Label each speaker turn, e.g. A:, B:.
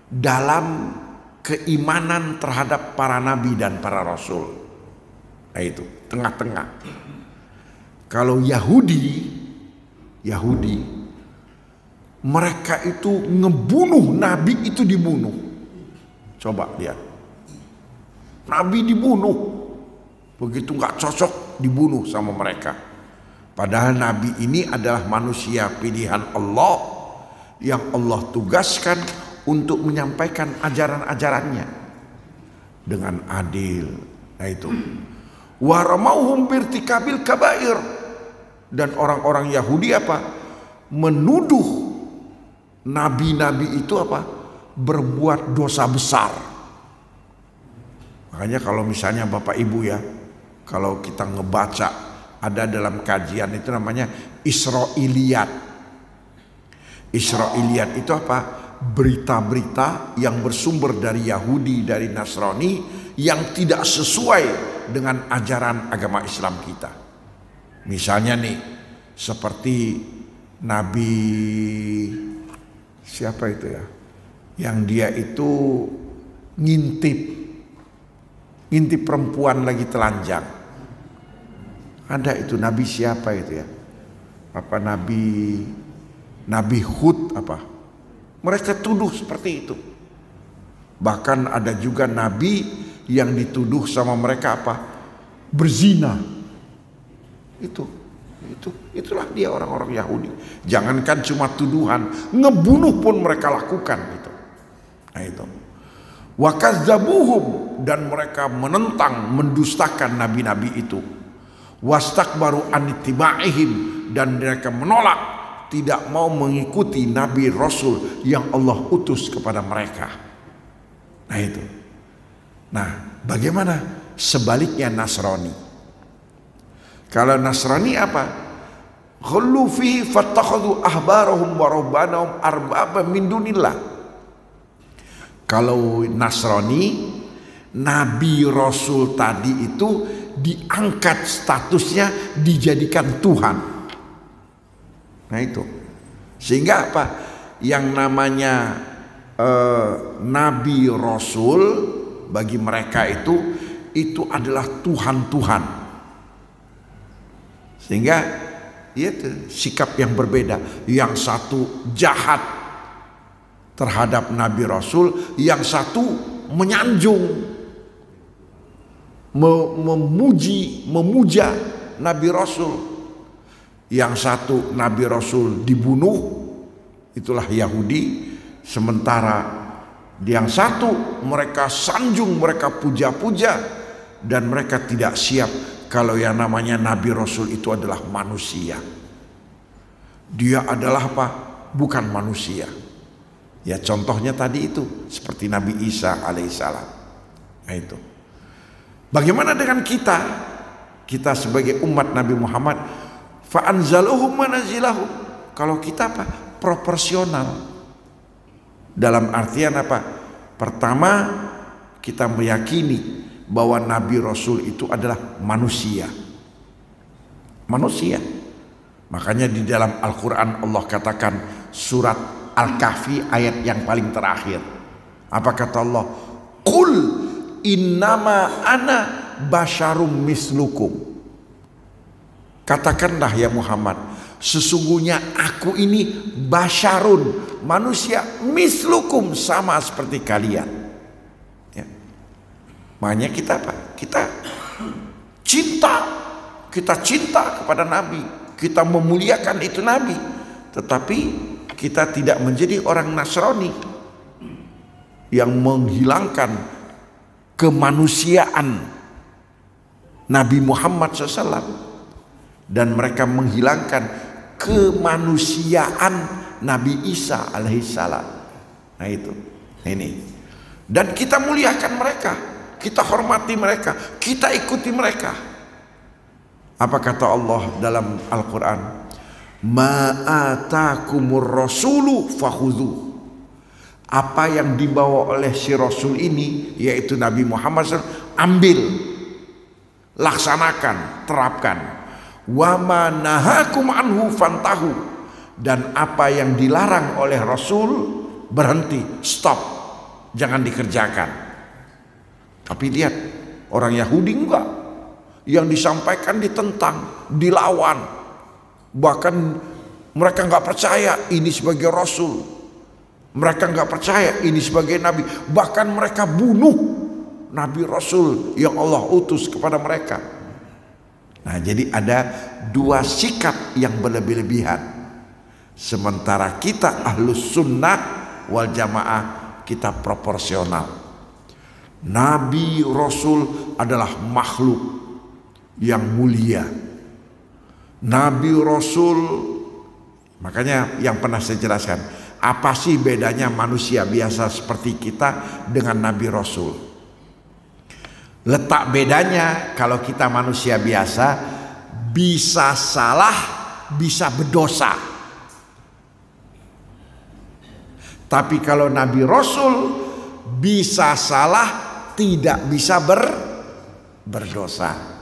A: dalam keimanan terhadap para nabi dan para rasul. Nah itu tengah-tengah. Kalau Yahudi mereka itu ngebunuh nabi, itu dibunuh. Coba lihat, nabi dibunuh, begitu nggak cocok dibunuh sama mereka. Padahal nabi ini adalah manusia pilihan Allah yang Allah tugaskan untuk menyampaikan ajaran-ajarannya dengan adil. Nah itu waramauhum birtikabil kabair, dan orang-orang Yahudi apa? Menuduh nabi-nabi itu apa? Berbuat dosa besar. Makanya kalau misalnya Bapak Ibu ya, kalau kita ngebaca ada dalam kajian itu namanya Israiliyat. Israiliyat itu apa? Berita-berita yang bersumber dari Yahudi, dari Nasrani, yang tidak sesuai dengan ajaran agama Islam kita. Misalnya nih, seperti Nabi siapa itu ya, yang dia itu ngintip perempuan lagi telanjang. Ada itu Nabi siapa itu ya? Apa Nabi Hud apa? Mereka tuduh seperti itu. Bahkan ada juga nabi yang dituduh sama mereka apa? Berzina. Itulah dia orang-orang Yahudi. Jangankan cuma tuduhan, ngebunuh pun mereka lakukan itu. Nah itu. Wa kazzabuhum, dan mereka menentang, mendustakan nabi-nabi itu. Wastakbaru an ittiba'ihim, dan mereka menolak, tidak mau mengikuti nabi rasul yang Allah utus kepada mereka. Nah itu. Nah, bagaimana sebaliknya Nasrani? Kalau Nasrani apa? Khullu fihi fattakhadhu ahbarahum wa rubbanahum arbaba min dunillah. Kalau Nasrani, nabi rasul tadi itu diangkat statusnya, dijadikan Tuhan. Nah itu. Sehingga apa? Yang namanya nabi rasul bagi mereka itu adalah Tuhan-Tuhan. Sehingga itu sikap yang berbeda. Yang satu jahat terhadap nabi rasul, yang satu menyanjung, memuja nabi rasul. Yang satu nabi rasul dibunuh, itulah Yahudi. Sementara yang satu mereka sanjung, mereka puja-puja, dan mereka tidak siap kalau yang namanya nabi rasul itu adalah manusia. Dia adalah apa? Bukan manusia. Ya contohnya tadi itu seperti Nabi Isa alaihissalam. Nah itu. Bagaimana dengan kita? Kita sebagai umat Nabi Muhammad, fa'anzaluhum manazilahum. Kalau kita apa? Proporsional. Dalam artian apa? Pertama, kita meyakini bahwa Nabi Rasul itu adalah manusia. Manusia. Makanya di dalam Al-Quran Allah katakan, surat Al-Kahfi ayat yang paling terakhir. Apa kata Allah? Qul innama ana basyarum mislukum. Katakanlah ya Muhammad, sesungguhnya aku ini basyarun, manusia, mislukum, sama seperti kalian. Ya. Makanya kita apa? Kita cinta kepada Nabi, kita memuliakan itu Nabi, tetapi kita tidak menjadi orang Nasrani yang menghilangkan kemanusiaan Nabi Muhammad SAW. Dan mereka menghilangkan kemanusiaan Nabi Isa alaihissalam. Nah itu, ini. Dan kita muliakan mereka, kita hormati mereka, kita ikuti mereka. Apa kata Allah dalam Al-Quran? Ma'atakumur rasulu fakhudhu. Apa yang dibawa oleh si Rasul ini, yaitu Nabi Muhammad SAW, ambil, laksanakan, terapkan. Wa ma nahakum anhu fantahu, dan apa yang dilarang oleh Rasul berhenti, stop, jangan dikerjakan. Tapi lihat, orang Yahudi enggak. Yang disampaikan ditentang, dilawan. Bahkan mereka enggak percaya ini sebagai rasul. Mereka enggak percaya ini sebagai nabi. Bahkan mereka bunuh nabi rasul yang Allah utus kepada mereka. Nah, jadi ada dua sikap yang berlebih-lebihan. Sementara kita ahlus sunnah wal jamaah, kita proporsional. Nabi rasul adalah makhluk yang mulia. Nabi rasul, makanya yang pernah saya jelaskan, apa sih bedanya manusia biasa seperti kita dengan nabi rasul? Letak bedanya, kalau kita manusia biasa bisa salah, bisa berdosa. Tapi kalau nabi rasul bisa salah, tidak bisa berdosa.